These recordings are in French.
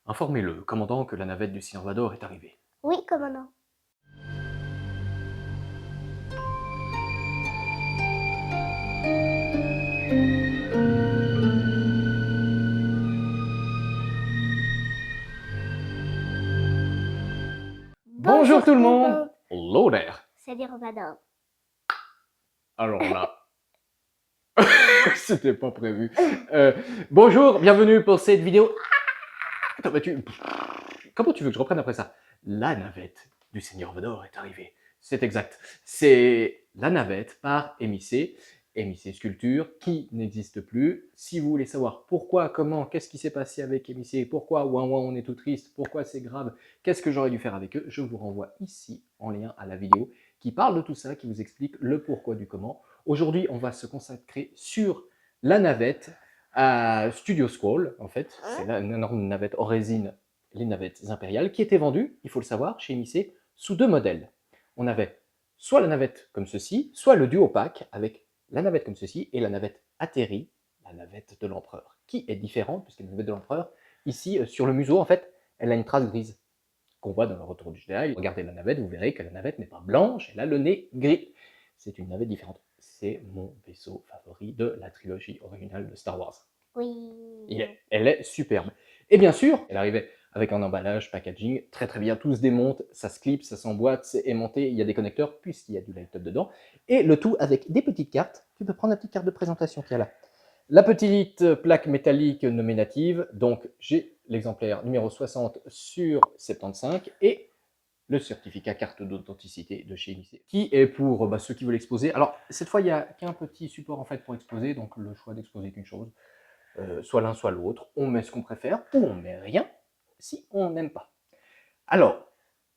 Informez-le, commandant, que la navette du Seigneur Vador est arrivée. Oui, commandant. Bonjour tout le monde. Hello there. Salut Robador. Alors là, c'était pas prévu. Bonjour, bienvenue pour cette vidéo. Attends, mais comment tu veux que je reprenne après ça? La navette du Seigneur Vador est arrivée. C'est exact. C'est la navette par MIC. MIC Sculpture, qui n'existe plus. Si vous voulez savoir pourquoi, comment, qu'est-ce qui s'est passé avec MIC, pourquoi, ouin ouin, on est tout triste, pourquoi c'est grave, qu'est-ce que j'aurais dû faire avec eux, je vous renvoie ici en lien à la vidéo qui parle de tout ça, qui vous explique le pourquoi du comment. Aujourd'hui, on va se consacrer sur la navette à Studio Squall, en fait. C'est une énorme navette en résine, les navettes impériales, qui étaient vendues, il faut le savoir, chez MIC, sous deux modèles. On avait soit la navette comme ceci, soit le duo pack avec la navette comme ceci et la navette atterrie, la navette de l'empereur, qui est différente, puisque la navette de l'empereur, ici, sur le museau, en fait, elle a une trace grise, qu'on voit dans le Retour du Jedi. Regardez la navette, vous verrez que la navette n'est pas blanche, elle a le nez gris. C'est une navette différente. C'est mon vaisseau favori de la trilogie originale de Star Wars. Oui. Elle est superbe. Et bien sûr, elle arrivait avec un emballage, packaging, très très bien, tout se démonte, ça se clip, ça s'emboîte, c'est aimanté, il y a des connecteurs, puisqu'il y a du light-up dedans, et le tout avec des petites cartes. Tu peux prendre la petite carte de présentation qu'il y a là. La petite plaque métallique nominative, donc j'ai l'exemplaire numéro 60 sur 75, et le certificat carte d'authenticité de chez MIC, qui est pour ceux qui veulent exposer. Alors, cette fois, il n'y a qu'un petit support en fait pour exposer, donc le choix d'exposer qu'une chose. Soit l'un, soit l'autre. On met ce qu'on préfère ou on met rien si on n'aime pas. Alors,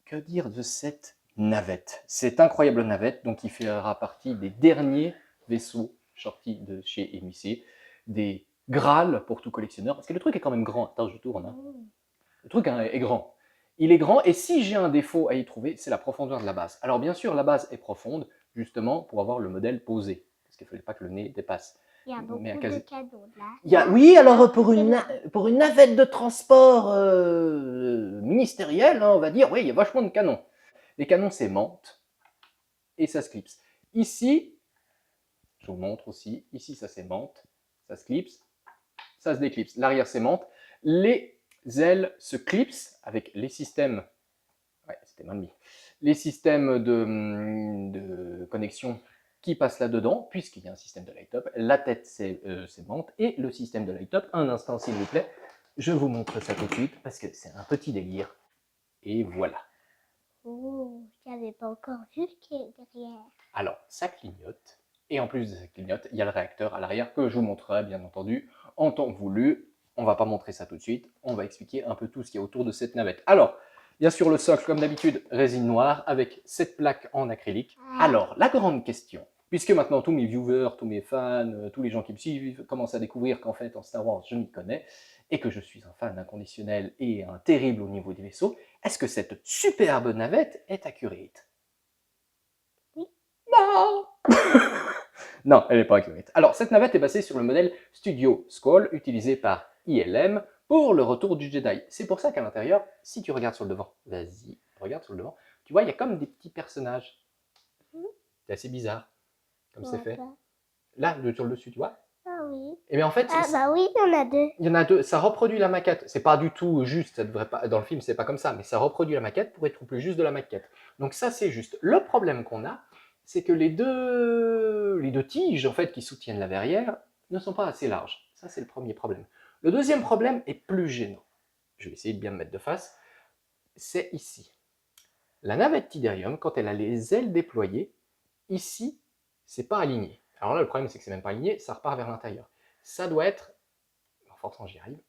que dire de cette navette? Cette incroyable navette, donc qui fera partie des derniers vaisseaux sortis de chez MIC, des Graal pour tout collectionneur, parce que le truc est quand même grand. Attends, je tourne. Hein. Le truc est grand. Il est grand, et si j'ai un défaut à y trouver, c'est la profondeur de la base. Alors bien sûr, la base est profonde, justement, pour avoir le modèle posé, parce qu'il ne fallait pas que le nez dépasse. Il y a beaucoup de cadeaux là. Oui, alors pour une navette de transport ministériel, hein, on va dire, oui, il y a vachement de canons. Les canons s'aimantent et ça se clipse. Ici, je vous montre aussi, ici ça s'aimante, ça se clipse, ça se déclipse. L'arrière s'aimante, les ailes se clipsent avec les systèmes, ouais, c'était mal mis, les systèmes de connexion qui passe là-dedans, puisqu'il y a un système de light-up, la tête s'aimante, et le système de light-up, un instant s'il vous plaît, je vous montre ça tout de suite, parce que c'est un petit délire, et voilà. Oh, je n'avais pas encore vu qui est derrière. Alors, ça clignote, et en plus de ça clignote, il y a le réacteur à l'arrière, que je vous montrerai bien entendu, en temps voulu. On va pas montrer ça tout de suite, on va expliquer un peu tout ce qu'il y a autour de cette navette. Alors, bien sûr, le socle, comme d'habitude, résine noire, avec cette plaque en acrylique. Alors, la grande question, puisque maintenant tous mes viewers, tous mes fans, tous les gens qui me suivent commencent à découvrir qu'en fait, en Star Wars, je m'y connais, et que je suis un fan inconditionnel et un terrible au niveau des vaisseaux, est-ce que cette superbe navette est accurate? Oui. Non. Non, elle n'est pas accurate. Alors, cette navette est basée sur le modèle Studio Squall, utilisé par ILM pour le Retour du Jedi. C'est pour ça qu'à l'intérieur, si tu regardes sur le devant, vas-y, regarde sur le devant, tu vois, il y a comme des petits personnages. C'est assez bizarre, comme c'est fait. Là, sur le dessus, tu vois? Ah oui. Et bien en fait, ah bah oui, il y en a deux. Il y en a deux, ça reproduit la maquette. C'est pas du tout juste, ça devrait pas, dans le film c'est pas comme ça, mais ça reproduit la maquette pour être plus juste de la maquette. Donc ça c'est juste. Le problème qu'on a, c'est que les deux tiges en fait qui soutiennent la verrière ne sont pas assez larges. Ça c'est le premier problème. Le deuxième problème est plus gênant. Je vais essayer de bien me mettre de face. C'est ici. La navette Tiderium, quand elle a les ailes déployées, ici, c'est pas aligné. Alors là, le problème c'est que c'est même pas aligné, ça repart vers l'intérieur. Ça doit être, en forçant j'y arrive,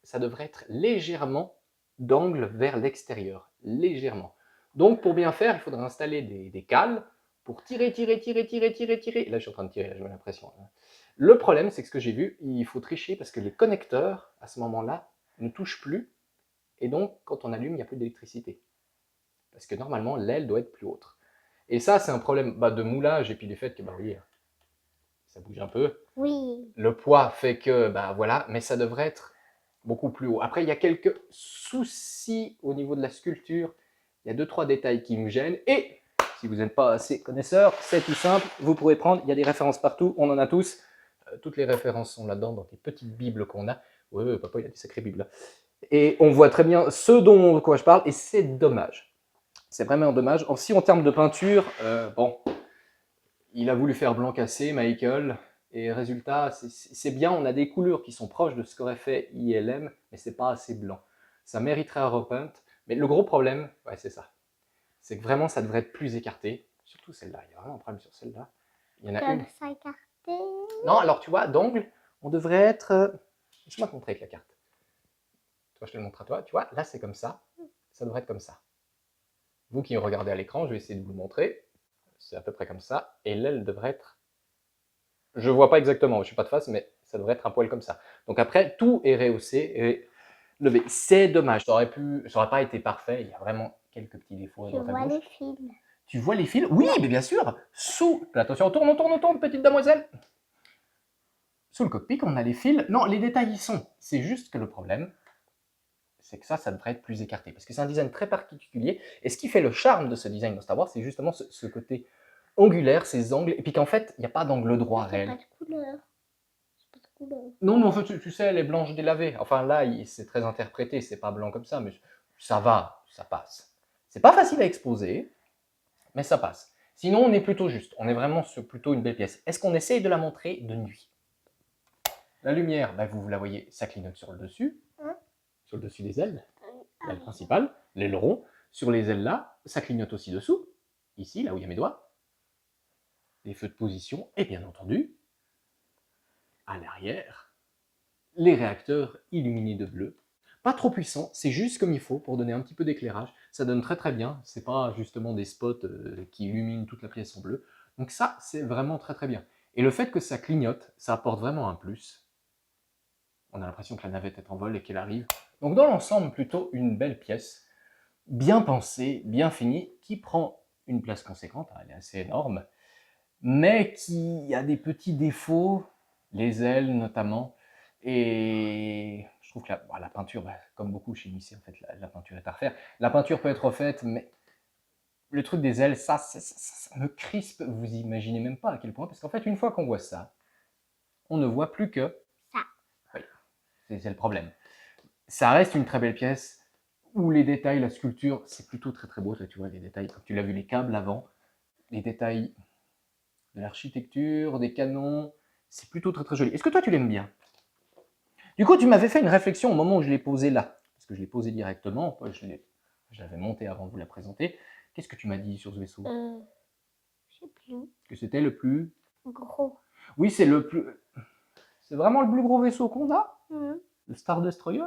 ça devrait être légèrement d'angle vers l'extérieur, légèrement. Donc pour bien faire, il faudrait installer des cales pour tirer. Là je suis en train de tirer, j'ai l'impression. Le problème, c'est que ce que j'ai vu, il faut tricher parce que les connecteurs, à ce moment-là, ne touchent plus. Et donc, quand on allume, il n'y a plus d'électricité. Parce que normalement, l'aile doit être plus haute. Et ça, c'est un problème de moulage et puis du fait que, bah oui, ça bouge un peu. Oui. Le poids fait que, bah voilà, mais ça devrait être beaucoup plus haut. Après, il y a quelques soucis au niveau de la sculpture. Il y a 2-3 détails qui me gênent. Et si vous n'êtes pas assez connaisseur, c'est tout simple. Vous pourrez prendre, il y a des références partout, on en a tous. Toutes les références sont là-dedans, dans les petites bibles qu'on a. Oui, papa, il a des sacrées bibles là. Et on voit très bien ce dont quoi je parle, et c'est dommage. C'est vraiment dommage. Si en termes de peinture, bon, il a voulu faire blanc cassé, Michael, et résultat, c'est bien, on a des couleurs qui sont proches de ce qu'aurait fait ILM, mais c'est pas assez blanc. Ça mériterait un repaint, mais le gros problème, ouais, c'est ça. C'est que vraiment, ça devrait être plus écarté. Surtout celle-là, il y a vraiment un problème sur celle-là. Il y en a Comme une. ça écarté. Non, alors tu vois, d'angle, on devrait être... Laisse-moi te montrer avec la carte. Toi, je te le montre à toi. Tu vois, là, c'est comme ça. Ça devrait être comme ça. Vous qui regardez à l'écran, je vais essayer de vous le montrer. C'est à peu près comme ça. Et l'aile devrait être... Je vois pas exactement, je suis pas de face, mais ça devrait être un poil comme ça. Donc après, tout est rehaussé et levé. C'est dommage. Ça aurait pas été parfait. Il y a vraiment quelques petits défauts à Je droite à vois gauche. les films. Tu vois les fils? Oui, mais bien sûr. Sous... Attention, on tourne, petite demoiselle. Sous le cockpit, on a les fils. Non, les détails y sont. C'est juste que le problème, c'est que ça devrait être plus écarté. Parce que c'est un design très particulier. Et ce qui fait le charme de ce design dans Star Wars, c'est justement ce côté angulaire, ces angles. Et puis qu'en fait, il n'y a pas d'angle droit Il n'y a réel. pas de couleur. Pas de couleur. Non, mais en fait, tu sais, elle est blanche délavée. Enfin, là, c'est très interprété. C'est pas blanc comme ça, mais ça va, ça passe. C'est pas facile à exposer, mais ça passe. Sinon, on est plutôt juste. On est vraiment sur plutôt une belle pièce. Est-ce qu'on essaye de la montrer de nuit? La lumière, bah, vous la voyez, ça clignote sur le dessus. Sur le dessus des ailes, l'aile principale, l'aileron. Sur les ailes là, ça clignote aussi dessous. Ici, là où il y a mes doigts. Les feux de position, et bien entendu, à l'arrière, les réacteurs illuminés de bleu. Pas trop puissant, c'est juste comme il faut pour donner un petit peu d'éclairage. Ça donne très très bien, c'est pas justement des spots qui illuminent toute la pièce en bleu. Donc ça, c'est vraiment très très bien. Et le fait que ça clignote, ça apporte vraiment un plus. On a l'impression que la navette est en vol et qu'elle arrive. Donc dans l'ensemble, plutôt une belle pièce, bien pensée, bien finie, qui prend une place conséquente, elle est assez énorme, mais qui a des petits défauts, les ailes notamment, et je trouve que la peinture, comme beaucoup chez Missy, en fait, la peinture est à refaire. La peinture peut être refaite, mais le truc des ailes, ça me crispe, vous imaginez même pas à quel point, parce qu'en fait, une fois qu'on voit ça, on ne voit plus que ça. Oui, c'est le problème. Ça reste une très belle pièce, où les détails, la sculpture, c'est plutôt très très beau, là, tu vois, les détails, comme tu l'as vu, les câbles avant, les détails de l'architecture, des canons, c'est plutôt très très joli. Est-ce que toi tu l'aimes bien? Du coup, tu m'avais fait une réflexion au moment où je l'ai posé là, parce que je l'ai posé directement, je l'avais monté avant de vous la présenter. Qu'est-ce que tu m'as dit sur ce vaisseau? Je sais plus. Que c'était le plus... Gros. Oui, c'est le plus... C'est vraiment le plus gros vaisseau qu'on a? Le Star Destroyer?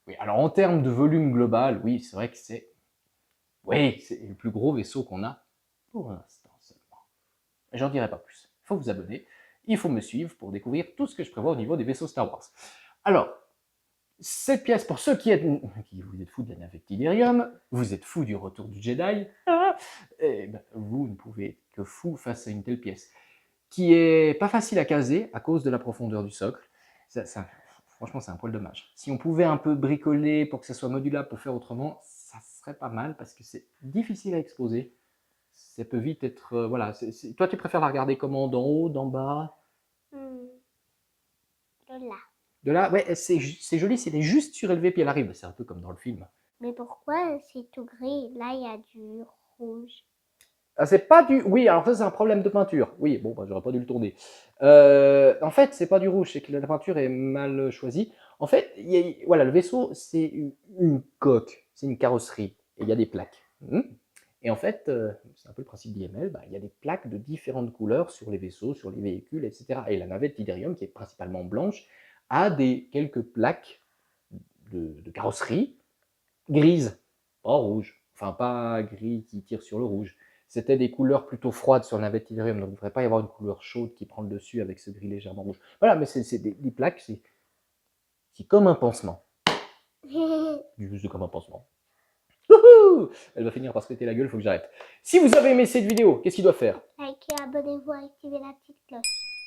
Oui, alors en termes de volume global, oui, c'est vrai que c'est... Oui, c'est le plus gros vaisseau qu'on a pour l'instant seulement. J'en dirai pas plus. Il faut vous abonner, il faut me suivre pour découvrir tout ce que je prévois au niveau des vaisseaux Star Wars. Alors, cette pièce, pour ceux qui vous êtes fous de la navette Tiberium, vous êtes fous du retour du Jedi, et ben, vous ne pouvez être que fou face à une telle pièce, qui est pas facile à caser à cause de la profondeur du socle. Franchement, c'est un poil dommage. Si on pouvait un peu bricoler pour que ça soit modulable, pour faire autrement, ça serait pas mal, parce que c'est difficile à exposer. Ça peut vite être... voilà. Toi, tu préfères la regarder comment? D'en haut, d'en bas? De là. De là? Ouais, c'est joli, c'est juste surélevé, puis elle arrive. C'est un peu comme dans le film. Mais pourquoi c'est tout gris? Là, il y a du rouge. Ah, c'est pas du... Oui, alors ça, c'est un problème de peinture. Oui, bon, j'aurais pas dû le tourner. En fait, c'est pas du rouge, c'est que la peinture est mal choisie. En fait, voilà, le vaisseau, c'est une coque, c'est une carrosserie, et il y a des plaques. Et en fait, c'est un peu le principe d'IML, il y a des plaques de différentes couleurs sur les vaisseaux, sur les véhicules, etc. Et la navette Tiberium, qui est principalement blanche, a quelques plaques de carrosserie grises, pas rouge. Enfin, pas gris qui tire sur le rouge. C'était des couleurs plutôt froides sur la navette Tiberium, donc il ne devrait pas y avoir une couleur chaude qui prend le dessus avec ce gris légèrement rouge. Voilà, mais c'est des plaques, c'est comme un pansement. Juste comme un pansement. Wouhou! Elle va finir par se péter la gueule, il faut que j'arrête. Si vous avez aimé cette vidéo, qu'est-ce qu'il doit faire? Likez, abonnez-vous, activez la petite cloche.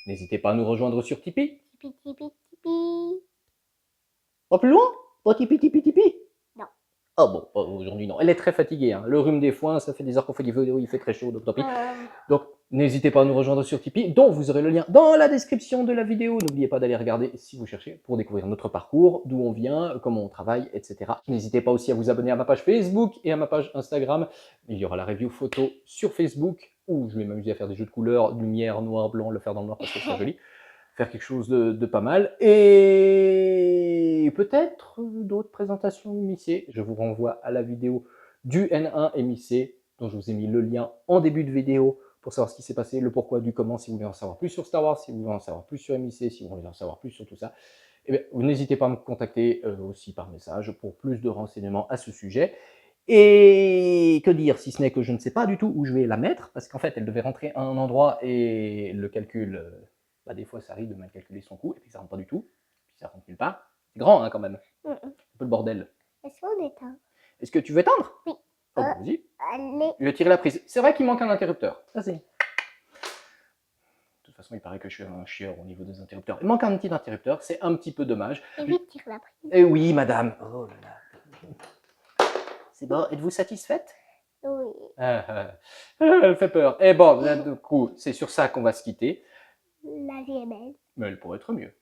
N'hésitez pas à nous rejoindre sur Tipeee. Tipi, tipi, tipi. Pas plus loin? Pas tipi tipi tipi? Non. Ah bon, aujourd'hui non. Elle est très fatiguée, hein. Le rhume des foins, ça fait des heures qu'on fait des vidéos, il fait très chaud, donc tant pis. Donc, n'hésitez pas à nous rejoindre sur Tipeee, dont vous aurez le lien dans la description de la vidéo. N'oubliez pas d'aller regarder si vous cherchez pour découvrir notre parcours, d'où on vient, comment on travaille, etc. N'hésitez pas aussi à vous abonner à ma page Facebook et à ma page Instagram. Il y aura la review photo sur Facebook, où je vais m'amuser à faire des jeux de couleurs, lumière, noir, blanc, le faire dans le noir parce que c'est joli. Faire quelque chose de pas mal. Et peut-être d'autres présentations MIC. Je vous renvoie à la vidéo du N1 MIC, dont je vous ai mis le lien en début de vidéo pour savoir ce qui s'est passé, le pourquoi, du comment, si vous voulez en savoir plus sur Star Wars, si vous voulez en savoir plus sur MIC, si vous voulez en savoir plus sur tout ça. Eh bien, vous n'hésitez pas à me contacter aussi par message pour plus de renseignements à ce sujet. Et que dire, si ce n'est que je ne sais pas du tout où je vais la mettre, parce qu'en fait, elle devait rentrer à un endroit et le calcul, des fois, ça arrive de mal calculer son coût, et puis ça rentre pas du tout, puis ça rentre nulle part. C'est grand, hein, quand même. Un peu le bordel. Est-ce qu'on éteint? Est-ce que tu veux éteindre? Oui. Oh, vas-y. Allez. Je vais tirer la prise. C'est vrai qu'il manque un interrupteur. Vas-y. De toute façon, il paraît que je suis un chieur au niveau des interrupteurs. Il manque un petit interrupteur, c'est un petit peu dommage. Et vite, tire la prise. Eh oui, madame. Oh là là. C'est bon, êtes-vous satisfaite? Oui. Elle fait peur. Et bon, là, du coup, c'est sur ça qu'on va se quitter. La vie est belle. Mais elle pourrait être mieux.